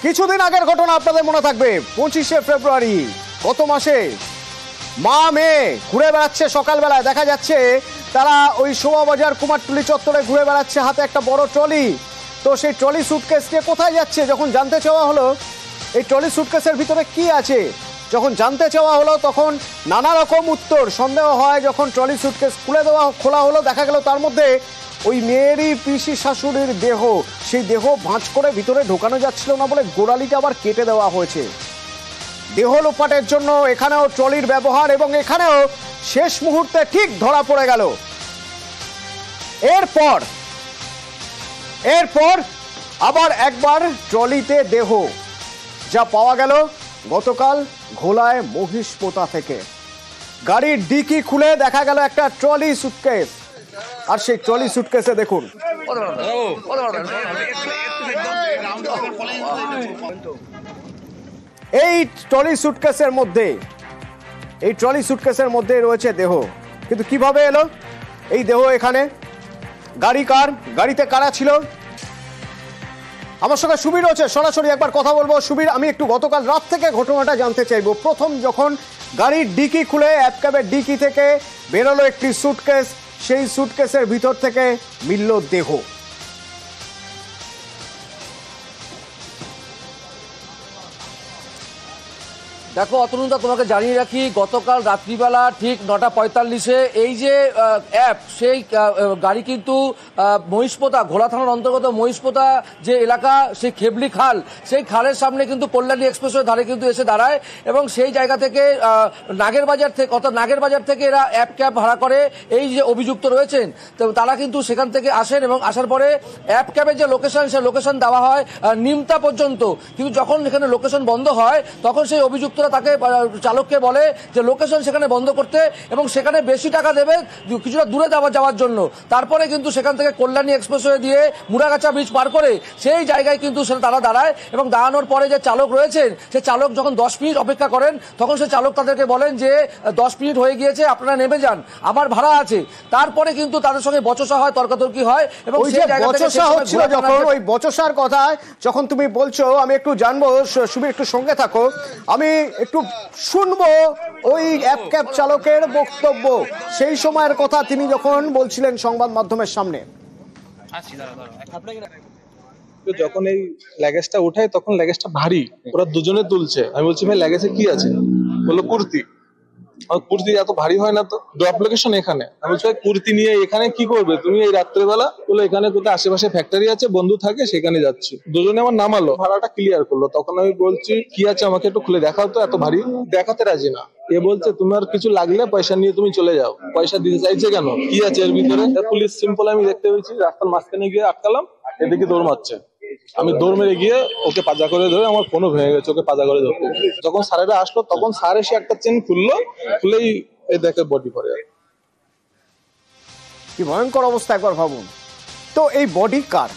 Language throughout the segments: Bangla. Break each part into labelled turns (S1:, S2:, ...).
S1: কিছুদিন আগের ঘটনা আপনাদের মনে থাকবে, 25শে ফেব্রুয়ারি গত মাসে মা মেয়ে ঘুরে বেড়াচ্ছে। সকালবেলায় দেখা যাচ্ছে তারা ওই শোভাবাজার কুমারটুলি চত্বরে ঘুরে বেড়াচ্ছে, হাতে একটা বড় ট্রলি। তো সেই ট্রলি সুটকেস নিয়ে কোথায় যাচ্ছে যখন জানতে চাওয়া হলো এই ট্রলি সুটকেসের ভিতরে কি আছে, যখন জানতে চাওয়া হলো তখন নানা রকম উত্তর। সন্দেহ হয় যখন ট্রলি সুটকেস খোলা হলো, দেখা গেল তার মধ্যে ওই মেয়েরই পিসি শাশুড়ির দেহ। সেই দেহ ভাঁজ করে ভিতরে ঢোকানো যাচ্ছিল না বলে গোড়ালিটা আবার কেটে দেওয়া হয়েছে। দেহ লোপাটের জন্য এখানেও ট্রলির ব্যবহার, এবং এখানেও শেষ মুহূর্তে ঠিক ধরা পড়ে গেল। এরপর আবার একবার ট্রলিতে দেহ যা পাওয়া গেল গতকাল ঘোলায় মহিষপোতা থেকে। গাড়ির ডিকি খুলে দেখা গেল একটা ট্রলি সুটকেস, আর সেই ট্রলি সুটকেসে দেখুন এই ট্রলি সুটকেসের মধ্যে রয়েছে দেহ। কিন্তু কিভাবে এলো এই দেহ এখানে? গাড়ি কার? গাড়িতে কারা ছিল? আমার সঙ্গে সুবীর রয়েছে, সরাসরি একবার কথা বলবো। সুবীর, আমি একটু গতকাল রাত থেকে ঘটনাটা জানতে চাইবো। প্রথম যখন গাড়ির ডিকি খুলে অ্যাপক্যাবের ডিকি থেকে বেরোলো একটি সুটকেস, সেই সুটকেসের ভিতর থেকে মিলল দেহ।
S2: দেখো অতনুদা, তোমাকে জানিয়ে রাখি, গতকাল রাত্রিবেলা ঠিক 9:45-এ এই যে অ্যাপ, সেই গাড়ি কিন্তু মহিষপোতা, ঘোলা থানার অন্তর্গত মহিষপোতা যে এলাকা, সেই খেবলি খাল, সেই খালের সামনে কিন্তু কল্যাণী এক্সপ্রেসওয়ের ধারে কিন্তু এসে দাঁড়ায়। এবং সেই জায়গা থেকে নাগের বাজার থেকে এরা অ্যাপ ক্যাব ভাড়া করে এই যে অভিযুক্ত রয়েছেন, তো তারা কিন্তু সেখান থেকে আসেন এবং আসার পরে অ্যাপ ক্যাবের যে লোকেশন, সেই লোকেশন দেওয়া হয় নিমতা পর্যন্ত। কিন্তু যখন এখানে লোকেশন বন্ধ হয় তখন সেই অভিযুক্ত তাকে চালককে বলে যে লোকেশন সেখানে বন্ধ করতে এবং সেখানে বেশি টাকা দেবে কিছুটা দূরে যাওয়ার জন্য। তারপরে কিন্তু সেখান থেকে কল্যাণী এক্সপ্রেসওয়ে দিয়ে মুড়াগাছা ব্রিজ পার করে সেই জায়গায় কিন্তু তারা দাঁড়ায়। এবং দাঁড়ানোর পরে যে চালক রয়েছেন, সে চালক যখন 10 মিনিট অপেক্ষা করেন, তখন সে চালক তাদেরকে বলেন যে 10 মিনিট হয়ে গিয়েছে, আপনারা নেমে যান, আমার ভাড়া আছে। তারপরে কিন্তু তাদের সঙ্গে বচসা হয়, তর্কাতর্কি হয়। এবং সেই জায়গা থেকে
S1: যখন ওই বচসার কথা যখন তুমি বলছো, আমি একটু জানবো, সুবীর একটু সঙ্গে থাকো, আমি একটু শুনবো ওই অ্যাপ ক্যাব চালকের বক্তব্য সেই সময়ের কথা তিনি যখন বলছিলেন সংবাদ মাধ্যমের সামনে।
S3: যখন এই ল্যাগেজটা উঠায় তখন ল্যাগেজটা ভারী, ওরা দুজনে তুলছে। আমি বলছি ভাই ল্যাগেজে কি আছে? বললো কুর্তি। কুর্তি এত ভারী হয় না তো, ড্রপ লোকেশন এখানে। আমি বলছি ভাই কুর্তি নিয়ে এখানে কি করবে তুমি এই রাত্রেবেলা? বলে এখানে কোথায় আশেপাশে ফ্যাক্টরি আছে, বন্ধু থাকে, সেখানে যাচ্ছি। দুজনে আমার নামালো, ভাড়াটা ক্লিয়ার করলো। তখন আমি বলছি কি আছে আমাকে একটু খুলে দেখাও তো, এত ভারী। দেখাতে রাজি না। এ বলছে তোমার কিছু লাগলে পয়সা নিয়ে তুমি চলে যাও। পয়সা দিতে চাইছে কেন? কি আছে এর ভিতরে? পুলিশ সিম্পল আমি দেখতে পেয়েছি, রাস্তার মাঝখানে গিয়ে আটকালাম, এদিকে দৌড় মারছে। আমি দৌড় মেরে গিয়ে ওকে পাজা করে ধরে, আমার ফোনও ভেঙে গেছে ওকে পাজা করে ধরতে। যখন স্যারেরা আসলো তখন স্যার এসে একটা চেন খুললো, খুলেই এই দেখে বডি পড়ে।
S1: কি ভয়ঙ্কর অবস্থা একবার ভাবুন তো। এই বডি কার?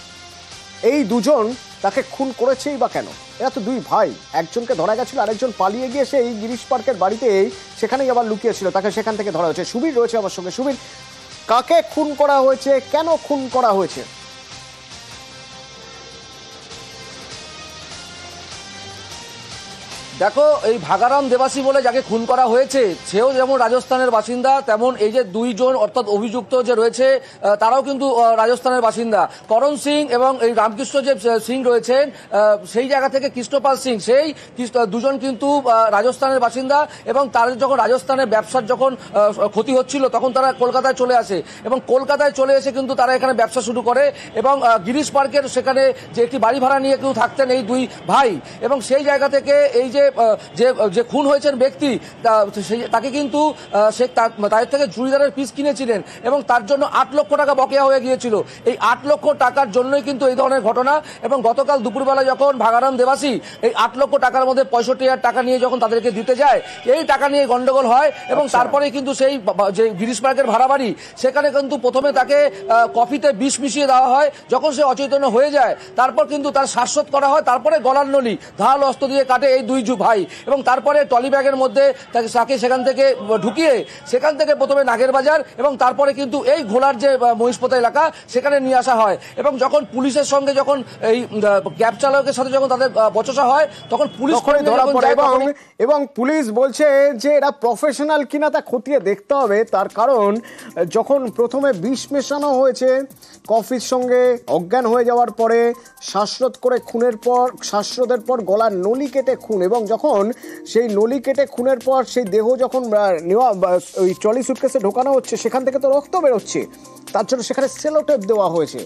S1: এই দুজন তাকে খুন করেছেই বা কেন? এরা তো দুই ভাই, একজনকে ধরা গেছিল, আরেকজন পালিয়ে গিয়ে সেই গিরিশ পার্কের বাড়িতে সেখানেই আবার লুকিয়েছিল, তাকে সেখান থেকে ধরা হয়েছে। সুবীর রয়েছে আমার সঙ্গে। সুবীর, কাকে খুন করা হয়েছে, কেন খুন করা হয়েছে?
S2: দেখো, এই ভাগারাম দেবাসী বলে যাকে খুন করা হয়েছে, সেও যেমন রাজস্থানের বাসিন্দা, তেমন এই যে দুইজন অর্থাৎ অভিযুক্ত যে রয়েছে তারাও কিন্তু রাজস্থানের বাসিন্দা। করণ সিং এবং এই রামকৃষ্ণ যে সিং রয়েছেন, সেই জায়গা থেকে কৃষ্ণপাল সিং, সেই দুজন কিন্তু রাজস্থানের বাসিন্দা। এবং তাদের যখন রাজস্থানের ব্যবসার যখন ক্ষতি হচ্ছিল, তখন তারা কলকাতায় চলে আসে এবং কলকাতায় চলে এসে কিন্তু তারা এখানে ব্যবসা শুরু করে। এবং গিরিশ পার্কের সেখানে যে একটি বাড়ি ভাড়া নিয়ে কেউ থাকতেন এই দুই ভাই, এবং সেই জায়গা থেকে এই যে খুন হয়েছেন ব্যক্তি, তাকে কিন্তু সে তাদের থেকে চুড়িদারের পিস কিনেছিলেন এবং তার জন্য 8 লক্ষ টাকা বকেয়া হয়ে গিয়েছিল। এই 8 লক্ষ টাকার জন্যই কিন্তু এই ধরনের ঘটনা। এবং গতকাল দুপুরবেলা যখন ভাগারাম দেবাসী এই 8 লক্ষ টাকার মধ্যে 65,000 টাকা নিয়ে যখন তাদেরকে দিতে যায়, এই টাকা নিয়ে গন্ডগোল হয়। এবং তারপরে কিন্তু সেই যে গিরিশ পার্কের ভাড়া বাড়ি, সেখানে কিন্তু প্রথমে তাকে কফিতে বিষ মিশিয়ে দেওয়া হয়। যখন সে অচৈতন্য হয়ে যায়, তারপর কিন্তু তার শ্বাসরোধ করা হয়, তারপরে গলার নলি ধারালো অস্ত্র দিয়ে কাটে এই দুই ভাই, এবং তারপরে ট্রলি ব্যাগের মধ্যে তাকে সেখান থেকে ঢুকিয়ে সেখান থেকে প্রথমে নাগের বাজার এবং তারপরে কিন্তু এই ঘোলার যে মহিষপোতা এলাকা সেখানে নিয়ে আসা হয়। এবং যখন পুলিশের সঙ্গে যখন এই ক্যাব চালকের সাথে যখন তাদের বচসা হয় তখন পুলিশ
S1: ধরা পড়ে এবং পুলিশ বলছে যে এরা প্রফেশনাল কিনা তা খতিয়ে দেখতে হবে। তার কারণ যখন প্রথমে বিষ মেশানো হয়েছে কফির সঙ্গে, অজ্ঞান হয়ে যাওয়ার পরে শ্বাসরোধ করে খুনের পর, শ্বাসরোধের পর গলার নলি কেটে খুন, এবং যখন সেই নলি কেটে খুনের পর সেই দেহ যখন নেওয়া ওই ট্রলি সুটকেসে ঢোকানো হচ্ছে সেখান থেকে তো রক্ত বেরোচ্ছে, তার জন্য সেখানে সেলোটেপ দেওয়া হয়েছে,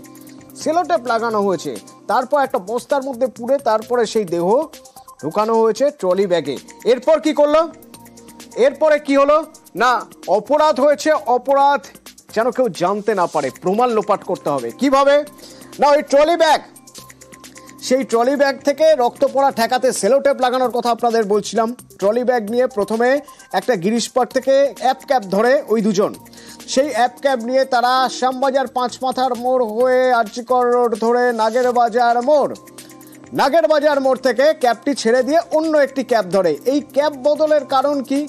S1: সেলোটেপ লাগানো হয়েছে, তারপর একটা বস্তার মধ্যে পুড়ে তারপরে সেই দেহ ঢুকানো হয়েছে ট্রলি ব্যাগে। এরপর কি করলো? এরপরে কি হলো না, অপরাধ হয়েছে, অপরাধ যেন কেউ জানতে না পারে, প্রমাণ লোপাট করতে হবে। কিভাবে না, ওই ট্রলি ব্যাগ, সেই ট্রলি ব্যাগ থেকে রক্ত পড়া ঠেকাতে সেলোটেপ লাগানোর কথা আপনাদের বলছিলাম। ট্রলি ব্যাগ নিয়ে প্রথমে একটা গিরিশ পাড় থেকে অ্যাপ ক্যাব ধরে ওই দুজন, সেই অ্যাপ ক্যাব নিয়ে তারা শ্যামবাজার পাঁচমাথার মোড় হয়ে আরজিকর রোড ধরে নাগের বাজার মোড় থেকে ক্যাবটি ছেড়ে দিয়ে অন্য একটি ক্যাব ধরে। এই ক্যাব বদলের কারণ কি?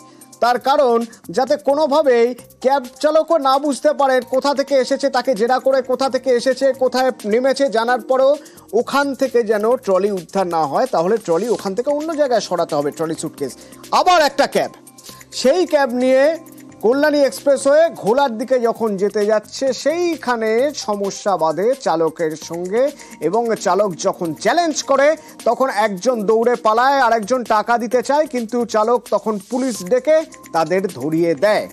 S1: তার কারণ যাতে কোনোভাবেই ক্যাব চালকও না বুঝতে পারে কোথা থেকে এসেছে, তাকে জেরা করে কোথা থেকে এসেছে, কোথায় নেমেছে জানার পরেও ওখান থেকে যেন ট্রলি উদ্ধার না হয়, তাহলে ট্রলি ওখান থেকে অন্য জায়গায় সরাতে হবে, ট্রলি সুটকেস। আবার একটা ক্যাব, সেই ক্যাব নিয়ে কল্যাণী এক্সপ্রেস হয়ে ঘোলার দিকে যখন যেতে যাচ্ছে সেইখানে সমস্যা বাধে চালকের সঙ্গে, এবং চালক যখন চ্যালেঞ্জ করে তখন একজন দৌড়ে পালায় আর একজন টাকা দিতে চায়, কিন্তু চালক তখন পুলিশ ডেকে তাদের ধরিয়ে দেয়।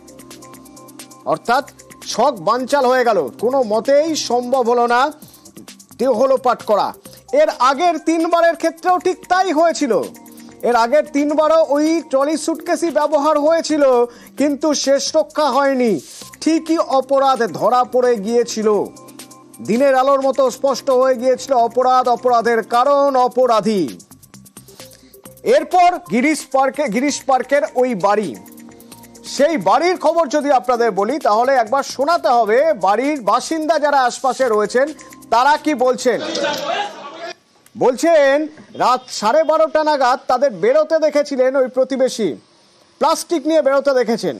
S1: অর্থাৎ ছক বানচাল হয়ে গেল, কোনো মতেই সম্ভব হলো না দেহ লোপাট করা। এর আগের 3 বারের ক্ষেত্রেও ঠিক তাই হয়েছিল, এর আগের 3 বারও ওই ট্রলি সুটকেসই ব্যবহার হয়েছিল, কিন্তু শেষ রক্ষা হয়নি, ঠিকই অপরাধ ধরা পড়ে গিয়েছিল, দিনের আলোর মতো স্পষ্ট হয়ে গিয়েছিল অপরাধ, অপরাধের কারণ, অপরাধী। এরপর গিরিশ পার্কের ওই বাড়ি, সেই বাড়ির খবর যদি আপনাদের বলি তাহলে একবার শোনাতে হবে বাড়ির বাসিন্দা যারা আশপাশে রয়েছেন তারা কি বলছেন। বলছেন রাত 12:30 নাগাদ তাদের বেরোতে দেখেছিলেন ওই প্রতিবেশী, প্লাস্টিক নিয়ে বেরোতে দেখেছেন।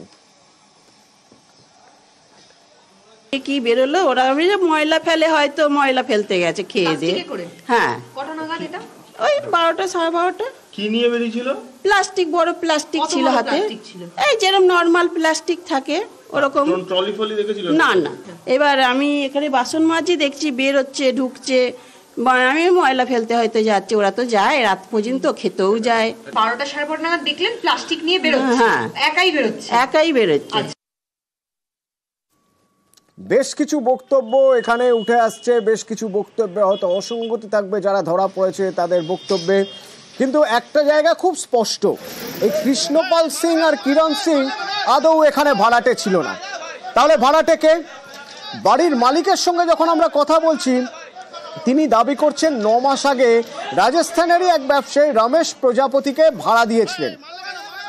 S4: কি বেরোলো, ওরা ময়লা ফেলে, হয়তো ময়লা ফেলতে গেছে খেয়ে দিয়ে। হ্যাঁ,
S5: কটা নাগাদ এটা?
S4: ওই 12টা 12:30।
S5: কি নিয়ে বেরিয়েছিল?
S4: প্লাস্টিক, বড় প্লাস্টিক ছিল হাতে, এই যেরকম নর্মাল প্লাস্টিক থাকে ওরকম।
S5: ট্রলি ফলি দেখেছিল?
S4: না না, এবার আমি এখানে বাসন মাজি, দেখছি বেরোচ্ছে, ঢুকছে, আমি ময়লা ফেলতে হয়তো যাচ্ছে, ওরা তো যায় রাত পর্যন্ত, খেতেও যায়।
S5: 12টা 12:30 নাগাদ দেখলেন প্লাস্টিক নিয়ে বেরোচ্ছে?
S4: হ্যাঁ, একাই বেরোচ্ছে।
S1: বেশ কিছু বক্তব্য এখানে উঠে আসছে, বেশ কিছু বক্তব্যে হয়তো অসঙ্গতি থাকবে যারা ধরা পড়েছে তাদের বক্তব্যে, কিন্তু একটা জায়গা খুব স্পষ্ট, এই কৃষ্ণপাল সিং আর কিরণ সিং আদৌ এখানে ভাড়াটে ছিল না। তাহলে ভাড়াটে কে? বাড়ির মালিকের সঙ্গে যখন আমরা কথা বলছি তিনি দাবি করছেন 9 মাস আগে রাজস্থানেরই এক ব্যবসায়ী রমেশ প্রজাপতিকে ভাড়া দিয়েছিলেন।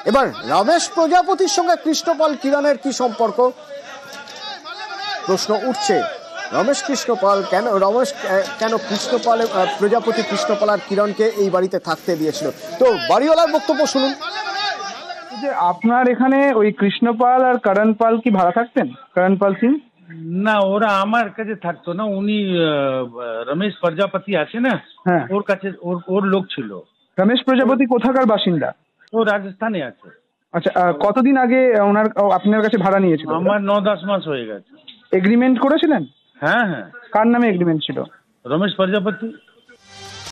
S1: এবার রমেশ প্রজাপতির সঙ্গে কৃষ্ণপাল কিরণের কি সম্পর্ক প্রশ্ন উঠছে। রমেশ কেন কৃষ্ণপাল প্রজাপতি কৃষ্ণপাল আর কিরণকে এই বাড়িতে থাকতে দিয়েছিল? তো বাড়িওয়ালার বক্তব্য শুনুন।
S6: যে আপনার এখানে ওই কৃষ্ণপাল আর করণপাল কি ভাড়া থাকতেন? করণপাল সিং
S7: না, ওরা আমার কাছে থাকতো না, উনি রমেশ প্রজাপতি আছে না,
S6: হ্যাঁ,
S7: ওর কাছে ওর লোক ছিল।
S6: রমেশ প্রজাপতি কোথাকার বাসিন্দা?
S7: ও রাজস্থানে আছে।
S6: আচ্ছা, কতদিন আগে আপনার কাছে ভাড়া নিয়েছিল?
S7: আমার 9-10 মাস হয়ে গেছে।
S6: এগ্রিমেন্ট করেছিলেন?
S7: হ্যাঁ হ্যাঁ।
S6: কার নামে এগ্রিমেন্ট ছিল?
S7: রমেশ প্রজাপতি।